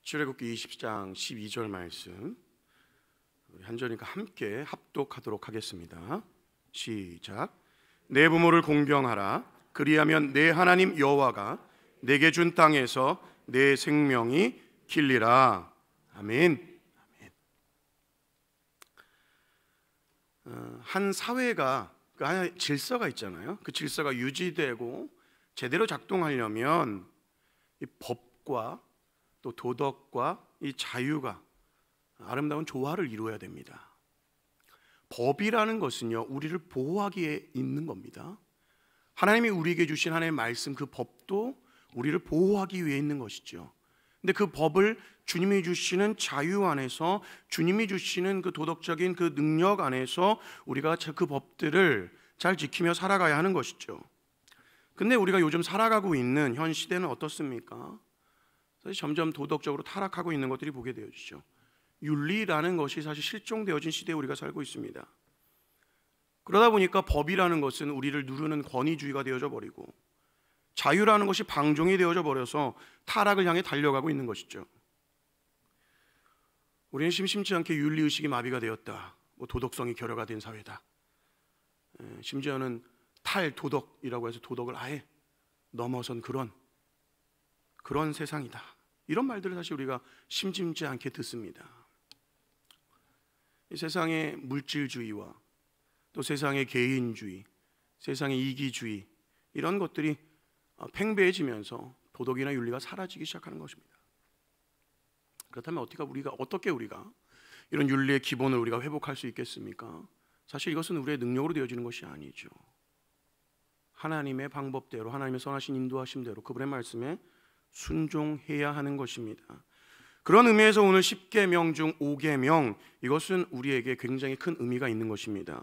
출애굽기 20장 12절 말씀, 우리 한 절이니까 함께 합독하도록 하겠습니다. 시작. 내 부모를 공경하라. 그리하면 내 하나님 여호와가 내게 준 땅에서 내 생명이 길리라. 아멘. 한 사회가 하나의 질서가 있잖아요. 그 질서가 유지되고 제대로 작동하려면 이 법과 또 도덕과 이 자유가 아름다운 조화를 이루어야 됩니다. 법이라는 것은요, 우리를 보호하기에 있는 겁니다. 하나님이 우리에게 주신 하나님의 말씀, 그 법도 우리를 보호하기 위해 있는 것이죠. 근데 그 법을 주님이 주시는 자유 안에서, 주님이 주시는 그 도덕적인 그 능력 안에서 우리가 그 법들을 잘 지키며 살아가야 하는 것이죠. 근데 우리가 요즘 살아가고 있는 현 시대는 어떻습니까? 사실 점점 도덕적으로 타락하고 있는 것들이 보게 되어지죠. 윤리라는 것이 사실 실종되어진 시대에 우리가 살고 있습니다. 그러다 보니까 법이라는 것은 우리를 누르는 권위주의가 되어져 버리고, 자유라는 것이 방종이 되어져 버려서 타락을 향해 달려가고 있는 것이죠. 우리는 심심치 않게 윤리의식이 마비가 되었다, 도덕성이 결여가 된 사회다, 심지어는 탈도덕이라고 해서 도덕을 아예 넘어선 그런 세상이다, 이런 말들을 사실 우리가 심심치 않게 듣습니다. 이 세상의 물질주의와 또 세상의 개인주의, 세상의 이기주의, 이런 것들이 팽배해지면서 도덕이나 윤리가 사라지기 시작하는 것입니다. 그렇다면 어떻게 우리가 이런 윤리의 기본을 우리가 회복할 수 있겠습니까? 사실 이것은 우리의 능력으로 되어지는 것이 아니죠. 하나님의 방법대로, 하나님의 선하신 인도하심대로 그분의 말씀에 순종해야 하는 것입니다. 그런 의미에서 오늘 10계명 중 5계명, 이것은 우리에게 굉장히 큰 의미가 있는 것입니다.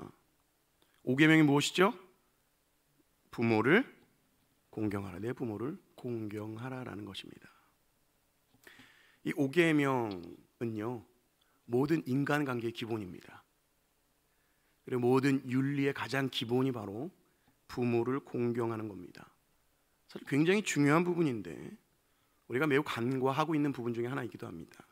5계명이 무엇이죠? 부모를 공경하라. 내 부모를 공경하라라는 것입니다. 이 5계명은요, 모든 인간관계의 기본입니다. 그리고 모든 윤리의 가장 기본이 바로 부모를 공경하는 겁니다. 사실 굉장히 중요한 부분인데 우리가 매우 간과하고 있는 부분 중에 하나이기도 합니다.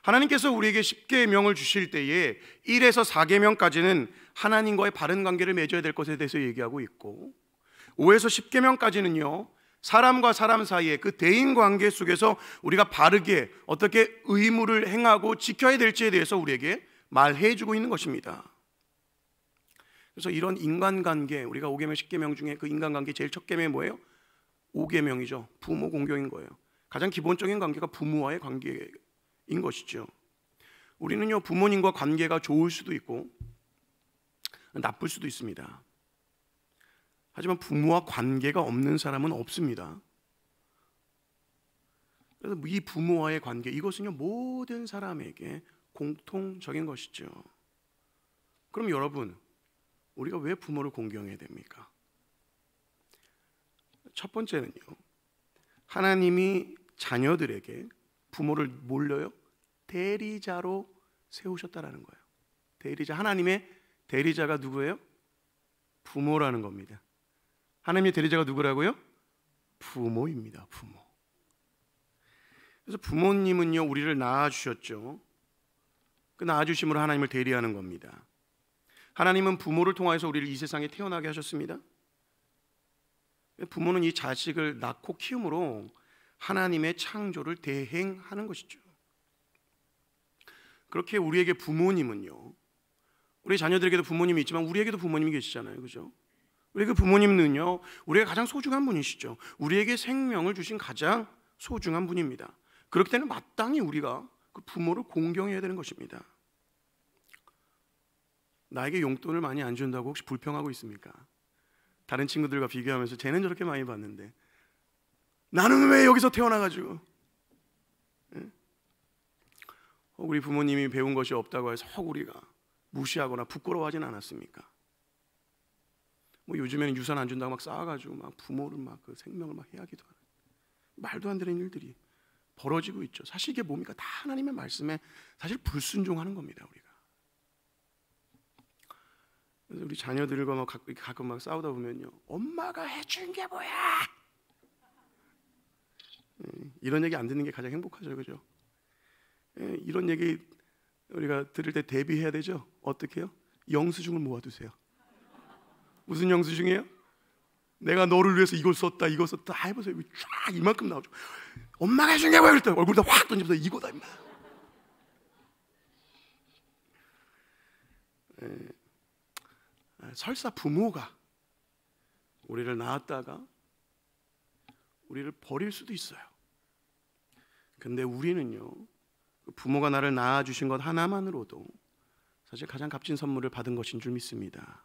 하나님께서 우리에게 10계명을 주실 때에 1에서 4계명까지는 하나님과의 바른 관계를 맺어야 될 것에 대해서 얘기하고 있고, 5에서 10계명까지는요, 사람과 사람 사이의 그 대인 관계 속에서 우리가 바르게 어떻게 의무를 행하고 지켜야 될지에 대해서 우리에게 말해주고 있는 것입니다. 그래서 이런 인간관계, 우리가 5계명, 10계명 중에 그 인간관계 제일 첫 계명이 뭐예요? 5계명이죠. 부모 공경인 거예요. 가장 기본적인 관계가 부모와의 관계인 것이죠. 우리는요, 부모님과 관계가 좋을 수도 있고 나쁠 수도 있습니다. 하지만 부모와 관계가 없는 사람은 없습니다. 그래서 이 부모와의 관계, 이것은요, 모든 사람에게 공통적인 것이죠. 그럼 여러분, 우리가 왜 부모를 공경해야 됩니까? 첫 번째는요, 하나님이 자녀들에게 부모를 뭘로요? 대리자로 세우셨다라는 거예요. 대리자, 하나님의 대리자가 누구예요? 부모라는 겁니다. 하나님의 대리자가 누구라고요? 부모입니다. 부모. 그래서 부모님은요, 우리를 낳아주셨죠. 그 낳아주심으로 하나님을 대리하는 겁니다. 하나님은 부모를 통해서 우리를 이 세상에 태어나게 하셨습니다. 부모는 이 자식을 낳고 키움으로 하나님의 창조를 대행하는 것이죠. 그렇게 우리에게 부모님은요, 우리 자녀들에게도 부모님이 있지만 우리에게도 부모님이 계시잖아요, 그죠? 우리 그 부모님은요, 우리가 가장 소중한 분이시죠. 우리에게 생명을 주신 가장 소중한 분입니다. 그렇기 때문에 마땅히 우리가 그 부모를 공경해야 되는 것입니다. 나에게 용돈을 많이 안 준다고 혹시 불평하고 있습니까? 다른 친구들과 비교하면서 쟤는 저렇게 많이 받는데 나는 왜 여기서 태어나가지고, 우리 부모님이 배운 것이 없다고 해서 우리가 무시하거나 부끄러워하지는 않았습니까? 요즘에는 유산 안 준다고 막 싸워가지고 막 부모를 막 그 생명을 막 해하기도 하는 말도 안 되는 일들이 벌어지고 있죠. 사실 이게 뭡니까? 다 하나님의 말씀에 사실 불순종하는 겁니다, 우리가. 그래서 우리 자녀들과 막 가끔 막 싸우다 보면요, 엄마가 해준 게 뭐야? 이런 얘기 안 듣는 게 가장 행복하죠, 그죠? 예, 이런 얘기 우리가 들을 때 대비해야 되죠. 어떻게 해요? 영수증을 모아두세요. 무슨 영수증이에요? 내가 너를 위해서 이걸 썼다, 이거 썼다. 해보세요. 쫙 이만큼 나오죠. 엄마가 해준 게 뭐야? 그랬더니 얼굴에다 확 던지면서 이거다. 설사 부모가 우리를 낳았다가 우리를 버릴 수도 있어요. 근데 우리는요, 부모가 나를 낳아주신 것 하나만으로도 사실 가장 값진 선물을 받은 것인 줄 믿습니다.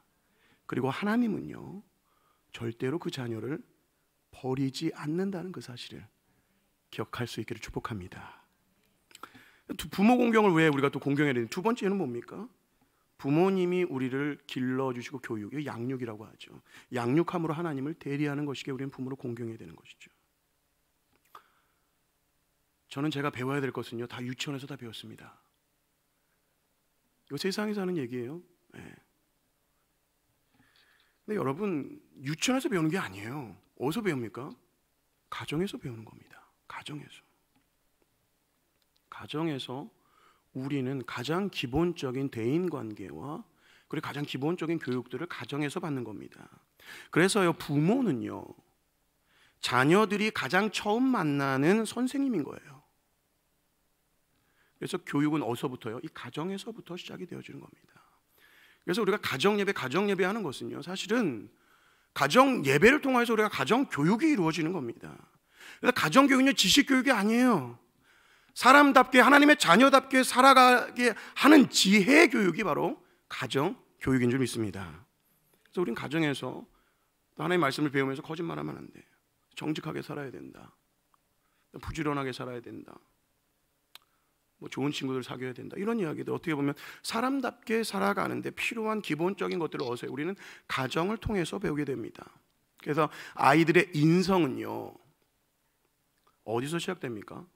그리고 하나님은요, 절대로 그 자녀를 버리지 않는다는 그 사실을 기억할 수 있기를 축복합니다. 부모 공경을 왜 우리가 또 공경해야 되는 두 번째는 뭡니까? 부모님이 우리를 길러주시고 교육, 이거 양육이라고 하죠. 양육함으로 하나님을 대리하는 것이기에 우리는 부모를 공경해야 되는 것이죠. 저는 제가 배워야 될 것은요, 다 유치원에서 다 배웠습니다. 이거 세상에서 하는 얘기예요. 네. 근데 여러분, 유치원에서 배우는 게 아니에요. 어디서 배웁니까? 가정에서 배우는 겁니다. 가정에서 우리는 가장 기본적인 대인관계와 그리고 가장 기본적인 교육들을 가정에서 받는 겁니다. 그래서요, 부모는요, 자녀들이 가장 처음 만나는 선생님인 거예요. 그래서 교육은 어디서부터요? 이 가정에서부터 시작이 되어지는 겁니다. 그래서 우리가 가정예배 하는 것은요, 사실은 가정예배를 통해서 우리가 가정교육이 이루어지는 겁니다. 그래서 가정교육은 지식교육이 아니에요. 사람답게, 하나님의 자녀답게 살아가게 하는 지혜 교육이 바로 가정교육인 줄 믿습니다. 그래서 우린 가정에서 하나님의 말씀을 배우면서 거짓말하면 안 돼요. 정직하게 살아야 된다. 부지런하게 살아야 된다. 뭐 좋은 친구들 사귀어야 된다. 이런 이야기들 어떻게 보면 사람답게 살아가는데 필요한 기본적인 것들을 어서 우리는 가정을 통해서 배우게 됩니다. 그래서 아이들의 인성은요, 어디서 시작됩니까?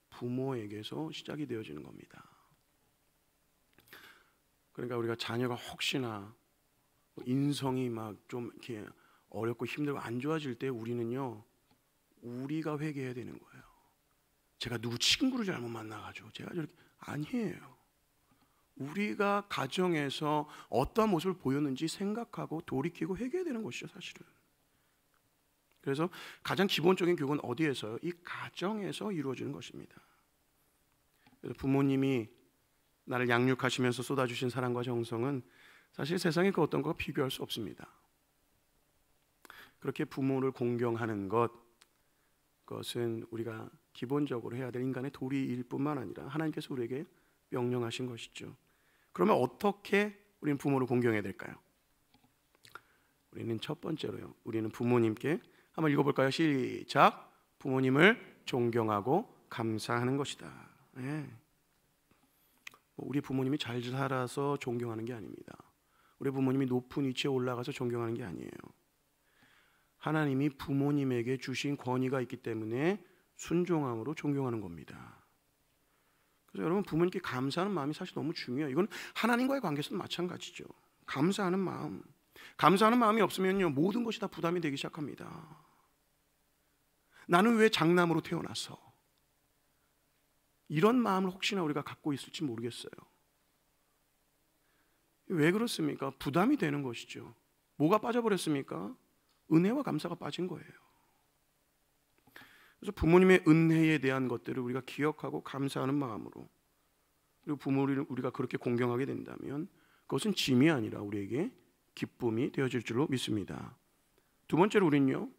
부모에게서 시작이 되어지는 겁니다. 그러니까 우리가 자녀가 혹시나 인성이 막 좀 이렇게 어렵고 힘들고 안 좋아질 때 우리는요, 우리가 회개해야 되는 거예요. 제가 누구 친구를 잘못 만나가지고 제가 저렇게, 아니에요. 우리가 가정에서 어떠한 모습을 보였는지 생각하고 돌이키고 회개해야 되는 것이죠, 사실은. 그래서 가장 기본적인 교육은 어디에서요? 이 가정에서 이루어지는 것입니다. 그래서 부모님이 나를 양육하시면서 쏟아주신 사랑과 정성은 사실 세상에 그 어떤 것과 비교할 수 없습니다. 그렇게 부모를 공경하는 그것은 우리가 기본적으로 해야 될 인간의 도리일 뿐만 아니라 하나님께서 우리에게 명령하신 것이죠. 그러면 어떻게 우리는 부모를 공경해야 될까요? 우리는 첫 번째로요, 우리는 부모님께 한번 읽어볼까요? 시작. 부모님을 존경하고 감사하는 것이다. 네. 우리 부모님이 잘 살아서 존경하는 게 아닙니다. 우리 부모님이 높은 위치에 올라가서 존경하는 게 아니에요. 하나님이 부모님에게 주신 권위가 있기 때문에 순종함으로 존경하는 겁니다. 그래서 여러분, 부모님께 감사하는 마음이 사실 너무 중요해요. 이건 하나님과의 관계에서도 마찬가지죠. 감사하는 마음이 없으면요, 모든 것이 다 부담이 되기 시작합니다. 나는 왜 장남으로 태어나서, 이런 마음을 혹시나 우리가 갖고 있을지 모르겠어요. 왜 그렇습니까? 부담이 되는 것이죠. 뭐가 빠져버렸습니까? 은혜와 감사가 빠진 거예요. 그래서 부모님의 은혜에 대한 것들을 우리가 기억하고 감사하는 마음으로, 그리고 부모를 우리가 그렇게 공경하게 된다면 그것은 짐이 아니라 우리에게 기쁨이 되어질 줄로 믿습니다. 두 번째로 우리는요,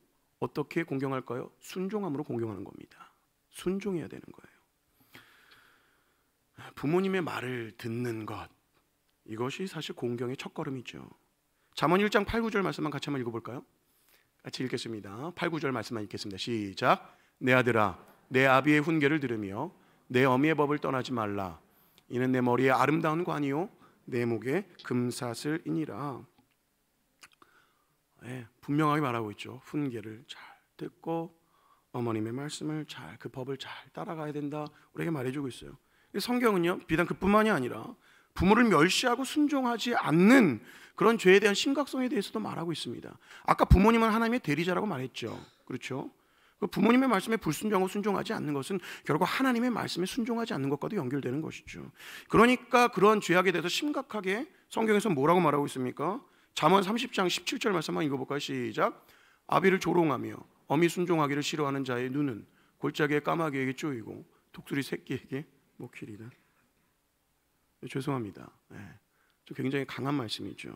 어떻게 공경할까요? 순종함으로 공경하는 겁니다. 순종해야 되는 거예요. 부모님의 말을 듣는 것, 이것이 사실 공경의 첫걸음이죠. 잠언 1장 8, 9절 말씀만 같이 한번 읽어볼까요? 같이 읽겠습니다. 8, 9절 말씀만 읽겠습니다. 시작. 내 아들아, 내 아비의 훈계를 들으며 내 어미의 법을 떠나지 말라. 이는 내 머리에 아름다운 관이요 내 목에 금사슬이니라. 네, 분명하게 말하고 있죠. 훈계를 잘 듣고 어머님의 말씀을 잘, 그 법을 잘 따라가야 된다, 우리에게 말해주고 있어요. 성경은요, 비단 그뿐만이 아니라 부모를 멸시하고 순종하지 않는 그런 죄에 대한 심각성에 대해서도 말하고 있습니다. 아까 부모님은 하나님의 대리자라고 말했죠. 그렇죠? 부모님의 말씀에 불순종하고 순종하지 않는 것은 결국 하나님의 말씀에 순종하지 않는 것과도 연결되는 것이죠. 그러니까 그런 죄악에 대해서 심각하게 성경에서 뭐라고 말하고 있습니까? 잠언 30장 17절 말씀 한번 읽어볼까요? 시작. 아비를 조롱하며 어미 순종하기를 싫어하는 자의 눈은 골짜기의 까마귀에게 쪼이고 독수리 새끼에게 먹히리다. 죄송합니다. 좀 굉장히 강한 말씀이죠.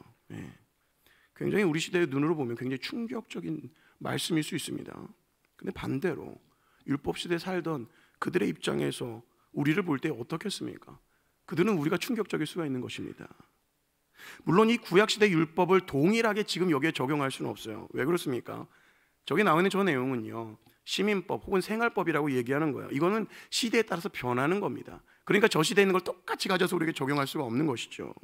굉장히 우리 시대의 눈으로 보면 굉장히 충격적인 말씀일 수 있습니다. 근데 반대로 율법 시대에 살던 그들의 입장에서 우리를 볼 때 어떻겠습니까? 그들은 우리가 충격적일 수가 있는 것입니다. 물론 이 구약시대 율법을 동일하게 지금 여기에 적용할 수는 없어요. 왜 그렇습니까? 저기 나와 있는 저 내용은요, 시민법 혹은 생활법이라고 얘기하는 거예요. 이거는 시대에 따라서 변하는 겁니다. 그러니까 저 시대에 있는 걸 똑같이 가져서 우리에게 적용할 수가 없는 것이죠.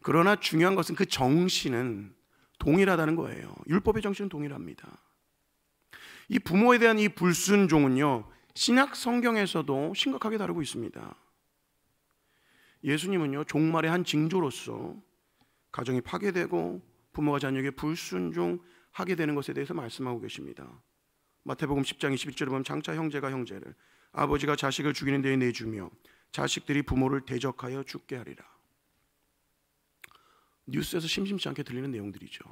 그러나 중요한 것은 그 정신은 동일하다는 거예요. 율법의 정신은 동일합니다. 이 부모에 대한 이 불순종은요, 신약 성경에서도 심각하게 다루고 있습니다. 예수님은요, 종말의 한 징조로서 가정이 파괴되고 부모가 자녀에게 불순종하게 되는 것에 대해서 말씀하고 계십니다. 마태복음 10장 21절에 보면 장차 형제가 형제를, 아버지가 자식을 죽이는 데에 내주며 자식들이 부모를 대적하여 죽게 하리라. 뉴스에서 심심치 않게 들리는 내용들이죠.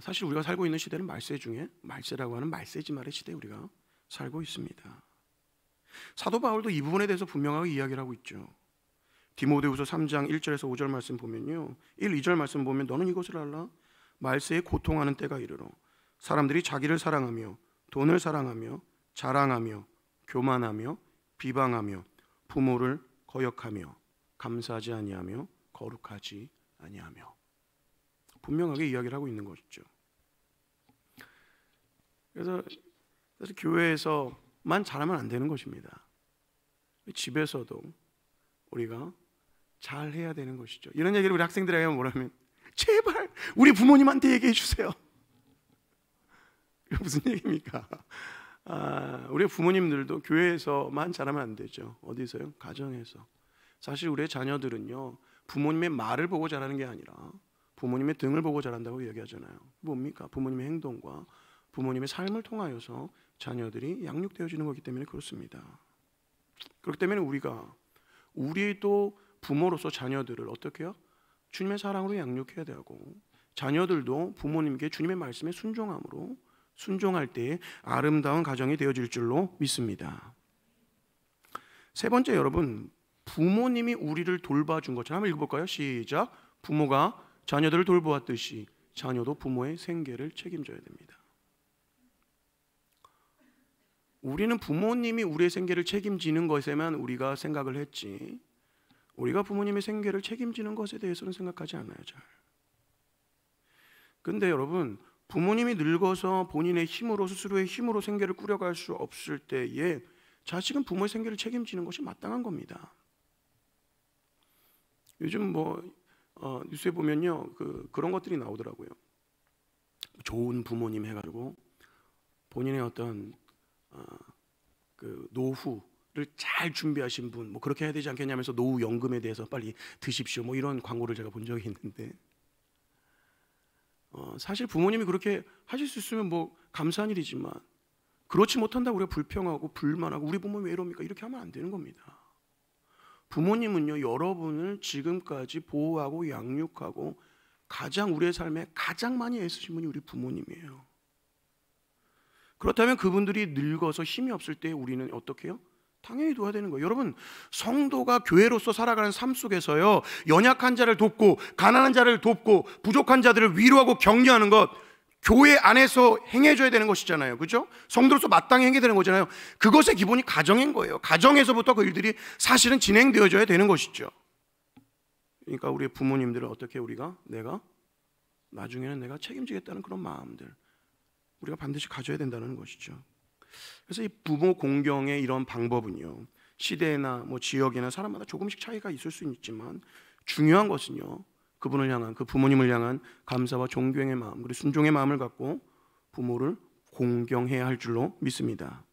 사실 우리가 살고 있는 시대는 말세 중에 말세라고 하는 말세지 말의 시대에 우리가 살고 있습니다. 사도 바울도 이 부분에 대해서 분명하게 이야기를 하고 있죠. 디모데후서 3장 1절에서 5절 말씀 보면요, 1, 2절 말씀 보면 너는 이것을 알라. 말세에 고통하는 때가 이르러 사람들이 자기를 사랑하며 돈을 사랑하며 자랑하며 교만하며 비방하며 부모를 거역하며 감사하지 아니하며 거룩하지 아니하며, 분명하게 이야기를 하고 있는 것이죠. 그래서 교회에서만 잘하면 안 되는 것입니다. 집에서도 우리가 잘해야 되는 것이죠. 이런 얘기를 우리 학생들에게 하면 뭐라면, 제발 우리 부모님한테 얘기해 주세요. 무슨 얘기입니까? 우리 부모님들도 교회에서만 잘하면 안 되죠. 어디서요? 가정에서. 사실 우리의 자녀들은요, 부모님의 말을 보고 자라는 게 아니라 부모님의 등을 보고 자란다고 얘기하잖아요. 뭡니까? 부모님의 행동과 부모님의 삶을 통하여서 자녀들이 양육되어지는 거기 때문에 그렇습니다. 그렇기 때문에 우리도 부모로서 자녀들을 어떻게 해요? 주님의 사랑으로 양육해야 되고, 자녀들도 부모님께 주님의 말씀에 순종할 때에 아름다운 가정이 되어질 줄로 믿습니다. 세 번째, 여러분, 부모님이 우리를 돌봐준 것처럼 한번 읽어볼까요? 시작. 부모가 자녀들을 돌보았듯이 자녀도 부모의 생계를 책임져야 됩니다. 우리는 부모님이 우리의 생계를 책임지는 것에만 우리가 생각을 했지, 우리가 부모님의 생계를 책임지는 것에 대해서는 생각하지 않아요, 잘. 근데 여러분, 부모님이 늙어서 본인의 힘으로, 스스로의 힘으로 생계를 꾸려갈 수 없을 때에 자식은 부모의 생계를 책임지는 것이 마땅한 겁니다. 요즘 뉴스에 보면요, 그런 것들이 나오더라고요. 좋은 부모님 해가지고 본인의 어떤 노후를 잘 준비하신 분, 그렇게 해야 되지 않겠냐면서 노후연금에 대해서 빨리 드십시오, 이런 광고를 제가 본 적이 있는데, 사실 부모님이 그렇게 하실 수 있으면 감사한 일이지만, 그렇지 못한다고 우리가 불평하고 불만하고 우리 부모님 왜 이럽니까? 이렇게 하면 안 되는 겁니다. 부모님은요, 여러분을 지금까지 보호하고 양육하고 가장 우리의 삶에 가장 많이 애쓰신 분이 우리 부모님이에요. 그렇다면 그분들이 늙어서 힘이 없을 때 우리는 어떻게 해요? 당연히 도와야 되는 거예요. 여러분, 성도가 교회로서 살아가는 삶 속에서요, 연약한 자를 돕고 가난한 자를 돕고 부족한 자들을 위로하고 격려하는 것, 교회 안에서 행해줘야 되는 것이잖아요. 그렇죠? 성도로서 마땅히 행해야 되는 거잖아요. 그것의 기본이 가정인 거예요. 가정에서부터 그 일들이 사실은 진행되어져야 되는 것이죠. 그러니까 우리 부모님들은 어떻게 나중에는 내가 책임지겠다는 그런 마음들, 우리가 반드시 가져야 된다는 것이죠. 그래서 이 부모 공경의 이런 방법은요, 시대나 지역이나 사람마다 조금씩 차이가 있을 수 있지만, 중요한 것은요, 그분을 향한, 그 부모님을 향한 감사와 존경의 마음, 그리고 순종의 마음을 갖고 부모를 공경해야 할 줄로 믿습니다.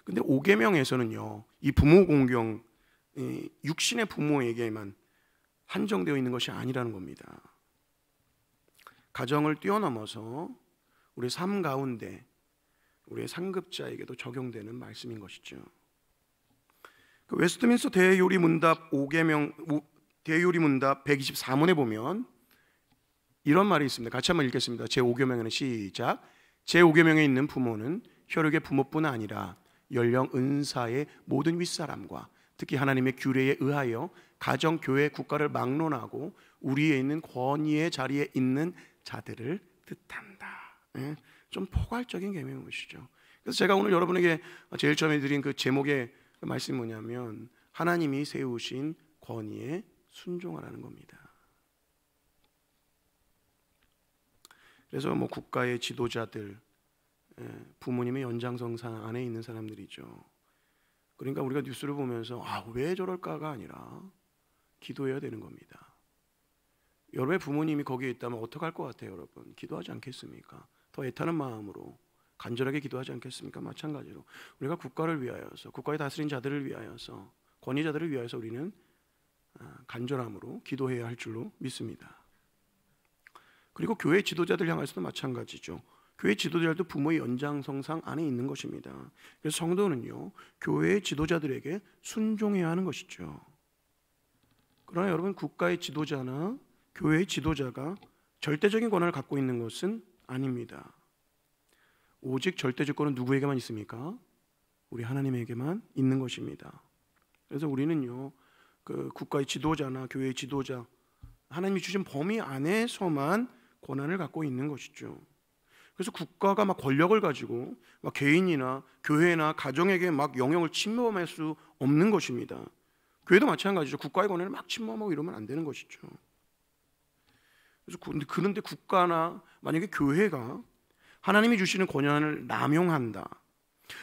근데 5계명에서는요, 이 부모 공경, 육신의 부모에게만 한정되어 있는 것이 아니라는 겁니다. 가정을 뛰어넘어서 우리 삶 가운데 우리의 상급자에게도 적용되는 말씀인 것이죠. 그 웨스트민스터 대요리 문답 124문에 보면 이런 말이 있습니다. 같이 한번 읽겠습니다. 제5계명에는 시작. 제5계명에 있는 부모는 혈육의 부모뿐 아니라 연령 은사의 모든 윗사람과 특히 하나님의 규례에 의하여 가정, 교회, 국가를 막론하고 우리에 있는 권위의 자리에 있는 자들을 뜻한다. 좀 포괄적인 계명인 것이죠. 그래서 제가 오늘 여러분에게 제일 처음에 드린 그 제목의 말씀이 뭐냐면 하나님이 세우신 권위에 순종하라는 겁니다. 그래서 뭐 국가의 지도자들, 부모님의 연장선상 안에 있는 사람들이죠. 그러니까 우리가 뉴스를 보면서 왜 저럴까가 아니라 기도해야 되는 겁니다. 여러분의 부모님이 거기에 있다면 어떡할 것 같아요, 여러분? 기도하지 않겠습니까? 더 애타는 마음으로 간절하게 기도하지 않겠습니까? 마찬가지로 우리가 국가를 위하여서, 국가의 다스린 자들을 위하여서, 권위자들을 위하여서 우리는 간절함으로 기도해야 할 줄로 믿습니다. 그리고 교회 지도자들 향해서도 마찬가지죠. 교회 지도자들도 부모의 연장선상 안에 있는 것입니다. 그래서 성도는요, 교회의 지도자들에게 순종해야 하는 것이죠. 그러나 여러분, 국가의 지도자나 교회의 지도자가 절대적인 권한을 갖고 있는 것은 아닙니다. 오직 절대 주권은 누구에게만 있습니까? 우리 하나님에게만 있는 것입니다. 그래서 우리는요, 그 국가의 지도자나 교회의 지도자, 하나님이 주신 범위 안에서만 권한을 갖고 있는 것이죠. 그래서 국가가 막 권력을 가지고 막 개인이나 교회나 가정에게 막 영역을 침범할 수 없는 것입니다. 교회도 마찬가지죠. 국가의 권한을 막 침범하고 이러면 안 되는 것이죠. 그런데 국가나 만약에 교회가 하나님이 주시는 권한을 남용한다,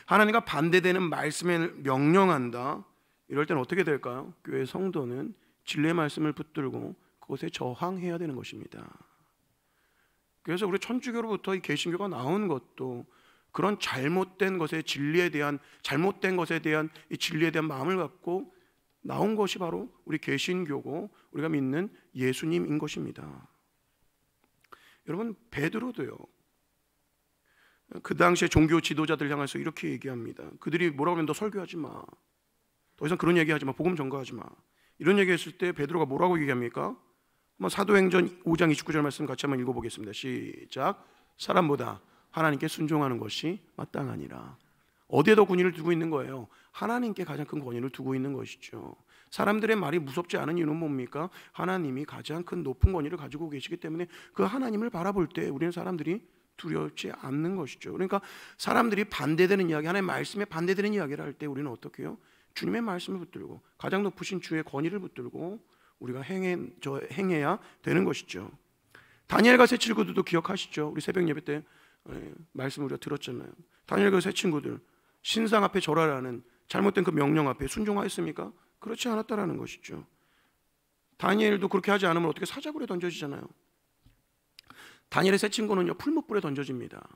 하나님과 반대되는 말씀에 명령한다, 이럴 때는 어떻게 될까요? 교회 성도는 진리의 말씀을 붙들고 그것에 저항해야 되는 것입니다. 그래서 우리 천주교로부터 이 개신교가 나온 것도 그런 잘못된 것에 진리에 대한 이 진리에 대한 마음을 갖고 나온 것이 바로 우리 개신교고 우리가 믿는 예수님인 것입니다. 여러분, 베드로도요, 그 당시에 종교 지도자들 향해서 이렇게 얘기합니다. 그들이 뭐라고 하면 너 설교하지 마, 더 이상 그런 얘기하지 마, 복음 전거하지 마, 이런 얘기했을 때 베드로가 뭐라고 얘기합니까? 한번 사도행전 5장 29절 말씀 같이 한번 읽어보겠습니다. 시작. 사람보다 하나님께 순종하는 것이 마땅하니라. 어디에 더 권위를 두고 있는 거예요? 하나님께 가장 큰 권위를 두고 있는 것이죠. 사람들의 말이 무섭지 않은 이유는 뭡니까? 하나님이 가장 큰 높은 권위를 가지고 계시기 때문에 그 하나님을 바라볼 때 우리는 사람들이 두렵지 않는 것이죠. 그러니까 사람들이 반대되는 이야기, 하나님의 말씀에 반대되는 이야기를 할 때 우리는 어떻게 해요? 주님의 말씀을 붙들고 가장 높으신 주의 권위를 붙들고 우리가 행해야 되는 것이죠. 다니엘과 세 친구들도 기억하시죠? 우리 새벽 예배 때 말씀 우리가 들었잖아요. 다니엘과 세 친구들 신상 앞에 절하라는 잘못된 그 명령 앞에 순종하였습니까? 그렇지 않았다라는 것이죠. 다니엘도 그렇게 하지 않으면 어떻게 사자굴에 던져지잖아요. 다니엘의 세 친구는요, 풀무불에 던져집니다.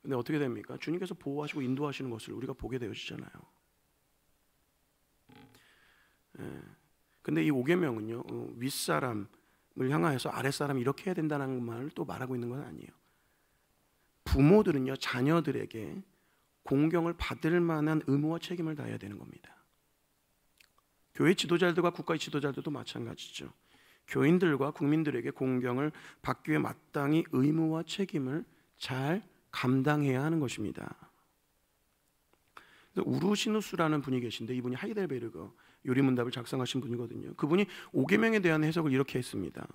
근데 어떻게 됩니까? 주님께서 보호하시고 인도하시는 것을 우리가 보게 되어지잖아요. 근데 이 5계명은요, 윗사람을 향하여서 아랫사람이 이렇게 해야 된다는 말을 또 말하고 있는 건 아니에요. 부모들은요, 자녀들에게 공경을 받을 만한 의무와 책임을 다해야 되는 겁니다. 교회 지도자들과 국가의 지도자들도 마찬가지죠. 교인들과 국민들에게 공경을 받기 위해 마땅히 의무와 책임을 잘 감당해야 하는 것입니다. 우르시누스라는 분이 계신데 이분이 하이델베르그 요리문답을 작성하신 분이거든요. 그분이 5계명에 대한 해석을 이렇게 했습니다.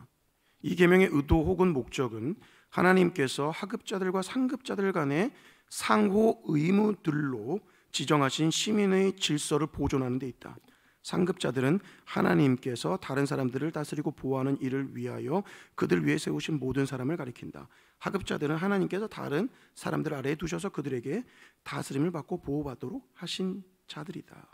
이 계명의 의도 혹은 목적은 하나님께서 하급자들과 상급자들 간의 상호 의무들로 지정하신 시민의 질서를 보존하는 데 있다. 상급자들은 하나님께서 다른 사람들을 다스리고 보호하는 일을 위하여 그들 위에 세우신 모든 사람을 가리킨다. 하급자들은 하나님께서 다른 사람들 아래에 두셔서 그들에게 다스림을 받고 보호받도록 하신 자들이다.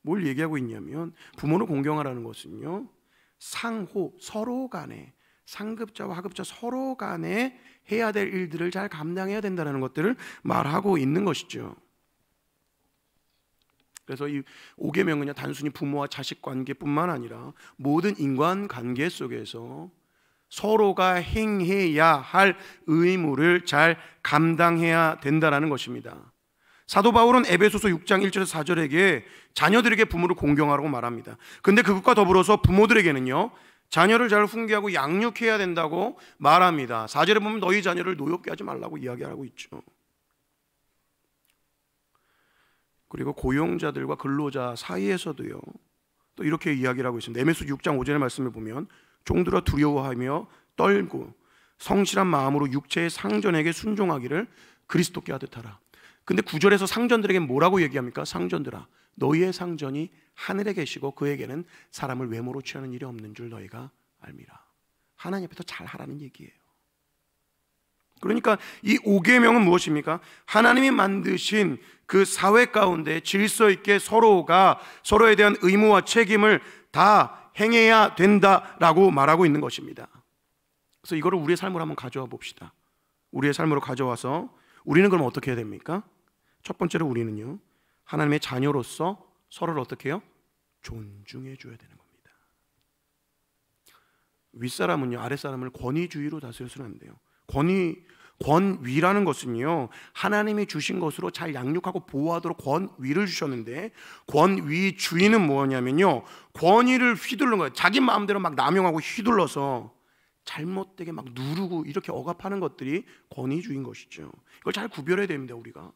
뭘 얘기하고 있냐면 부모를 공경하라는 것은요, 상호, 서로 간에, 상급자와 하급자 서로 간에 해야 될 일들을 잘 감당해야 된다는 것들을 말하고 있는 것이죠. 그래서 이 5계명은요, 단순히 부모와 자식 관계뿐만 아니라 모든 인간 관계 속에서 서로가 행해야 할 의무를 잘 감당해야 된다는 것입니다. 사도 바울은 에베소서 6장 1절에서 4절에게 자녀들에게 부모를 공경하라고 말합니다. 근데 그것과 더불어서 부모들에게는요, 자녀를 잘 훈계하고 양육해야 된다고 말합니다. 4절에 보면 너희 자녀를 노엽게 하지 말라고 이야기하고 있죠. 그리고 고용자들과 근로자 사이에서도요, 또 이렇게 이야기를 하고 있습니다. 에베소 6장 5절의 말씀을 보면 종들아 두려워하며 떨고 성실한 마음으로 육체의 상전에게 순종하기를 그리스도께 하듯 하라. 근데 9절에서 상전들에게 뭐라고 얘기합니까? 상전들아, 너희의 상전이 하늘에 계시고 그에게는 사람을 외모로 취하는 일이 없는 줄 너희가 알미라. 하나님 앞에서 잘 하라는 얘기예요. 그러니까 이 5계명은 무엇입니까? 하나님이 만드신 그 사회 가운데 질서 있게 서로가 서로에 대한 의무와 책임을 다 행해야 된다라고 말하고 있는 것입니다. 그래서 이거를 우리의 삶으로 한번 가져와 봅시다. 우리의 삶으로 가져와서 우리는 그럼 어떻게 해야 됩니까? 첫 번째로 우리는요, 하나님의 자녀로서 서로를 어떻게 해요? 존중해 줘야 되는 겁니다. 윗사람은요, 아랫사람을 권위주의로 다스려서는 안 돼요. 권위라는 것은요, 하나님이 주신 것으로 잘 양육하고 보호하도록 권위를 주셨는데, 권위주의는 뭐냐면요, 권위를 휘두르는 거예요. 자기 마음대로 막 남용하고 휘둘러서 잘못되게 막 누르고 이렇게 억압하는 것들이 권위주의인 것이죠. 이걸 잘 구별해야 됩니다. 우리가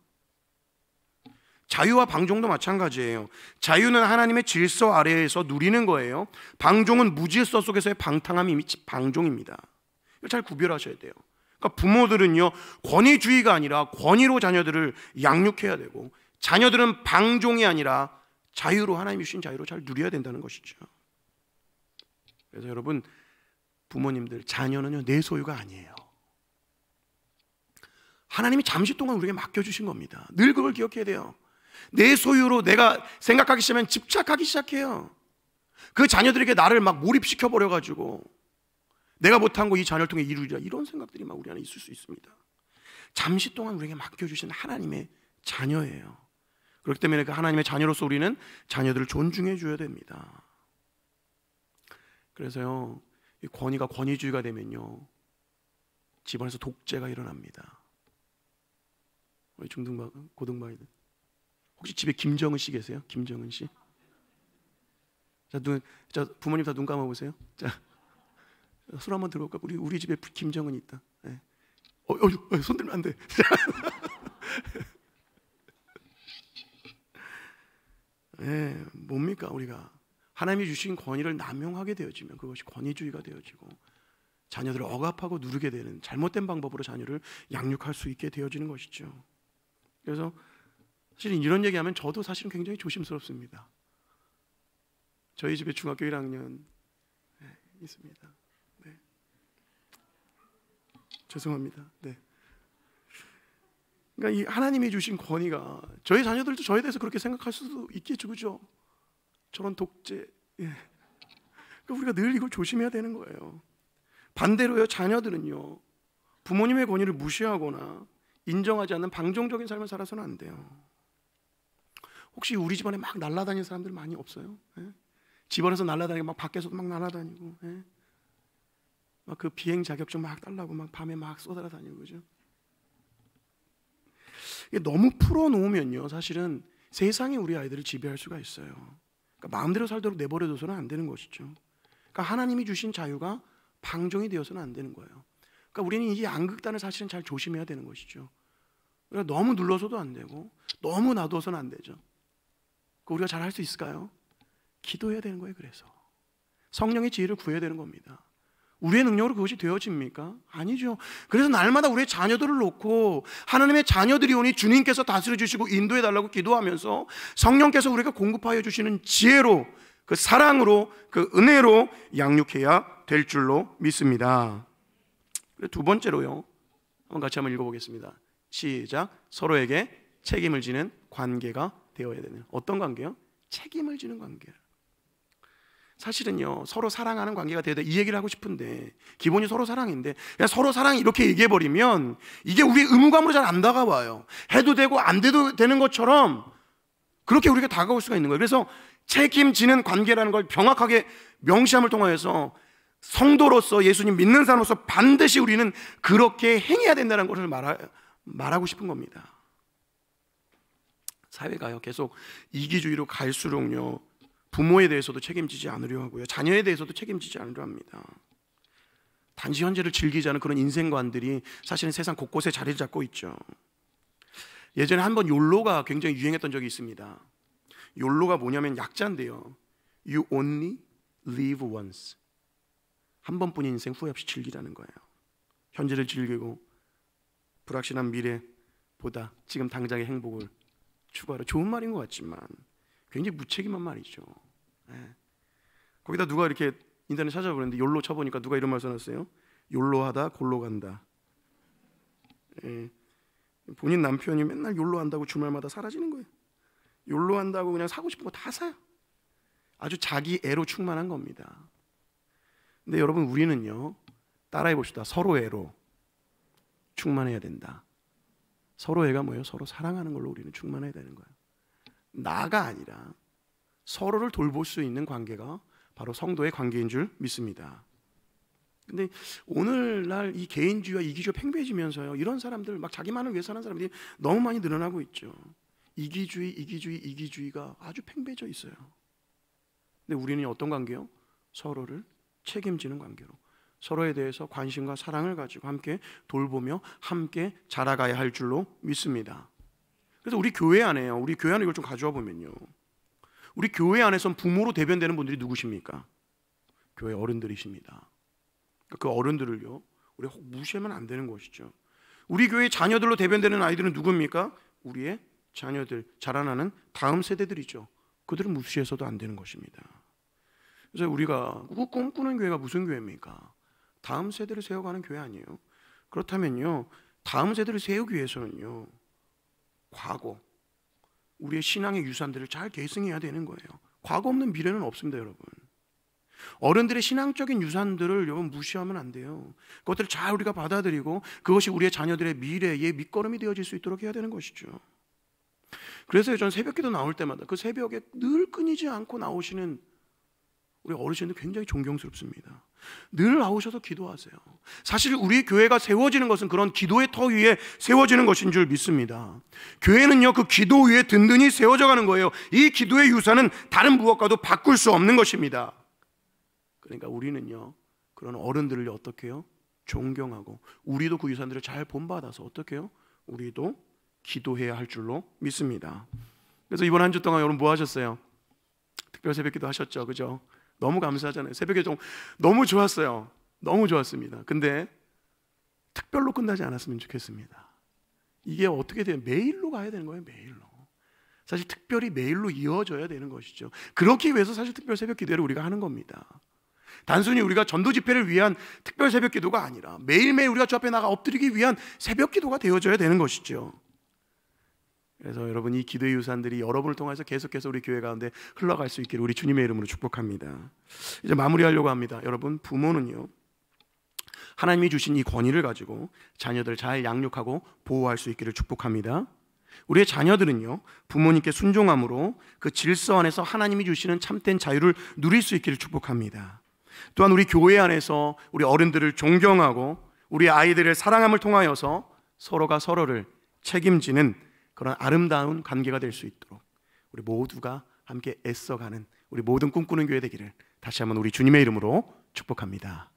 자유와 방종도 마찬가지예요. 자유는 하나님의 질서 아래에서 누리는 거예요. 방종은 무질서 속에서의 방탕함이 방종입니다. 이걸 잘 구별하셔야 돼요. 그러니까 부모들은요, 권위주의가 아니라 권위로 자녀들을 양육해야 되고, 자녀들은 방종이 아니라 자유로, 하나님이 주신 자유로 잘 누려야 된다는 것이죠. 그래서 여러분, 부모님들, 자녀는요, 내 소유가 아니에요. 하나님이 잠시 동안 우리에게 맡겨주신 겁니다. 늘 그걸 기억해야 돼요. 내 소유로 내가 생각하기 시작하면 집착하기 시작해요. 그 자녀들에게 나를 막 몰입시켜 버려가지고 내가 못한 거 이 자녀를 통해 이루리라, 이런 생각들이 막 우리 안에 있을 수 있습니다. 잠시 동안 우리에게 맡겨주신 하나님의 자녀예요. 그렇기 때문에 그 하나님의 자녀로서 우리는 자녀들을 존중해 줘야 됩니다. 그래서요, 이 권위가 권위주의가 되면요, 집안에서 독재가 일어납니다. 우리 중등반, 고등반이들 혹시 집에 김정은 씨 계세요? 김정은 씨? 자, 부모님 다 눈 감아보세요. 자, 손 한번 들어볼까? 우리 집에 김정은이 있다. 네. 손 들면 안 돼. 네, 뭡니까? 우리가 하나님이 주신 권위를 남용하게 되어지면 그것이 권위주의가 되어지고, 자녀들을 억압하고 누르게 되는 잘못된 방법으로 자녀를 양육할 수 있게 되어지는 것이죠. 그래서 사실은 이런 얘기하면 저도 사실은 굉장히 조심스럽습니다. 저희 집에 중학교 1학년 있습니다. 네. 죄송합니다. 네. 그러니까 이 하나님이 주신 권위가, 저희 자녀들도 저에 대해서 그렇게 생각할 수도 있겠죠, 그죠? 저런 독재. 예. 그러니까 우리가 늘 이걸 조심해야 되는 거예요. 반대로요, 자녀들은요, 부모님의 권위를 무시하거나 인정하지 않는 방종적인 삶을 살아서는 안 돼요. 혹시 우리 집안에 막 날아다니는 사람들 많이 없어요? 예? 집안에서 날아다니고 막 밖에서도 막 날아다니고, 예? 막 그 비행 자격증 막 달라고 막 밤에 막 쏘다다니고, 그죠? 이게 너무 풀어놓으면요, 사실은 세상이 우리 아이들을 지배할 수가 있어요. 그러니까 마음대로 살도록 내버려둬서는 안 되는 것이죠. 그러니까 하나님이 주신 자유가 방종이 되어서는 안 되는 거예요. 그러니까 우리는 이 양극단을 사실은 잘 조심해야 되는 것이죠. 그러니까 너무 눌러서도 안 되고 너무 놔둬서는 안 되죠. 우리가 잘 할 수 있을까요? 기도해야 되는 거예요. 그래서 성령의 지혜를 구해야 되는 겁니다. 우리의 능력으로 그것이 되어집니까? 아니죠. 그래서 날마다 우리의 자녀들을 놓고 하나님의 자녀들이 오니 주님께서 다스려 주시고 인도해 달라고 기도하면서 성령께서 우리가 공급하여 주시는 지혜로, 그 사랑으로, 그 은혜로 양육해야 될 줄로 믿습니다. 두 번째로요, 같이 한번 읽어보겠습니다. 시작. 서로에게 책임을 지는 관계가 되어야 되는, 어떤 관계요? 책임을 지는 관계. 사실은요, 서로 사랑하는 관계가 되어야 돼, 이 얘기를 하고 싶은데 기본이 서로 사랑인데, 그냥 서로 사랑 이렇게 얘기해버리면 이게 우리의 의무감으로 잘 안 다가와요. 해도 되고 안 돼도 되는 것처럼 그렇게 우리가 다가올 수가 있는 거예요. 그래서 책임지는 관계라는 걸 명확하게 명시함을 통하여서 성도로서 예수님 믿는 사람으로서 반드시 우리는 그렇게 행해야 된다는 것을 말하고 싶은 겁니다. 사회가요 계속 이기주의로 갈수록요 부모에 대해서도 책임지지 않으려 하고요, 자녀에 대해서도 책임지지 않으려 합니다. 단지 현재를 즐기자는 그런 인생관들이 사실은 세상 곳곳에 자리를 잡고 있죠. 예전에 한번 욜로가 굉장히 유행했던 적이 있습니다. 욜로가 뭐냐면 약자인데요, You only live once. 한 번뿐인 인생 후회 없이 즐기라는 거예요. 현재를 즐기고 불확실한 미래보다 지금 당장의 행복을 추구하라. 좋은 말인 것 같지만 굉장히 무책임한 말이죠. 거기다 누가 이렇게 인터넷 찾아보는데 욜로 쳐보니까 누가 이런 말 써놨어요? 욜로하다 골로 간다. 본인 남편이 맨날 욜로 한다고 주말마다 사라지는 거예요. 욜로 한다고 그냥 사고 싶은 거 다 사요. 아주 자기 애로 충만한 겁니다. 근데 여러분, 우리는요 따라해 봅시다. 서로 애로 충만해야 된다. 서로 애가 뭐예요? 서로 사랑하는 걸로 우리는 충만해야 되는 거예요. 나가 아니라 서로를 돌볼 수 있는 관계가 바로 성도의 관계인 줄 믿습니다. 근데 오늘날 이 개인주의와 이기주의가 팽배해지면서요, 이런 사람들, 막 자기만을 위해 사는 사람들이 너무 많이 늘어나고 있죠. 이기주의가 아주 팽배해져 있어요. 근데 우리는 어떤 관계요? 서로를 책임지는 관계로, 서로에 대해서 관심과 사랑을 가지고 함께 돌보며 함께 자라가야 할 줄로 믿습니다. 그래서 우리 교회 안에요, 우리 교회 안에 이걸 좀 가져와 보면요, 우리 교회 안에선 부모로 대변되는 분들이 누구십니까? 교회 어른들이십니다. 그 어른들을요 우리가 무시하면 안 되는 것이죠. 우리 교회 자녀들로 대변되는 아이들은 누굽니까? 우리의 자녀들, 자라나는 다음 세대들이죠. 그들은 무시해서도 안 되는 것입니다. 그래서 우리가 꿈꾸는 교회가 무슨 교회입니까? 다음 세대를 세워가는 교회 아니에요? 그렇다면요, 다음 세대를 세우기 위해서는요, 과거, 우리의 신앙의 유산들을 잘 계승해야 되는 거예요. 과거 없는 미래는 없습니다, 여러분. 어른들의 신앙적인 유산들을 여러분 무시하면 안 돼요. 그것들을 잘 우리가 받아들이고 그것이 우리의 자녀들의 미래의 밑거름이 되어질 수 있도록 해야 되는 것이죠. 그래서 저는 새벽기도 나올 때마다 그 새벽에 늘 끊이지 않고 나오시는 우리 어르신들 굉장히 존경스럽습니다. 늘 나오셔서 기도하세요. 사실 우리 교회가 세워지는 것은 그런 기도의 터 위에 세워지는 것인 줄 믿습니다. 교회는요 그 기도 위에 든든히 세워져 가는 거예요. 이 기도의 유산은 다른 무엇과도 바꿀 수 없는 것입니다. 그러니까 우리는요 그런 어른들을 어떻게 해요? 존경하고 우리도 그 유산들을 잘 본받아서 어떻게 해요? 우리도 기도해야 할 줄로 믿습니다. 그래서 이번 한 주 동안 여러분 뭐 하셨어요? 특별 새벽기도 하셨죠, 그죠? 너무 감사하잖아요. 새벽에 좀 너무 좋았어요. 너무 좋았습니다. 근데 특별로 끝나지 않았으면 좋겠습니다. 이게 어떻게 돼요? 매일로 가야 되는 거예요. 매일로. 사실 특별히 매일로 이어져야 되는 것이죠. 그렇기 위해서 사실 특별 새벽기도를 우리가 하는 겁니다. 단순히 우리가 전도 집회를 위한 특별 새벽기도가 아니라 매일매일 우리가 주 앞에 나가 엎드리기 위한 새벽기도가 되어져야 되는 것이죠. 그래서 여러분 이 기도의 유산들이 여러분을 통해서 계속해서 우리 교회 가운데 흘러갈 수 있기를 우리 주님의 이름으로 축복합니다. 이제 마무리하려고 합니다. 여러분, 부모는요 하나님이 주신 이 권위를 가지고 자녀들 잘 양육하고 보호할 수 있기를 축복합니다. 우리의 자녀들은요 부모님께 순종함으로 그 질서 안에서 하나님이 주시는 참된 자유를 누릴 수 있기를 축복합니다. 또한 우리 교회 안에서 우리 어른들을 존경하고 우리 아이들을 사랑함을 통하여서 서로가 서로를 책임지는 그런 아름다운 관계가 될 수 있도록 우리 모두가 함께 애써가는 우리 모든 꿈꾸는 교회 되기를 다시 한번 우리 주님의 이름으로 축복합니다.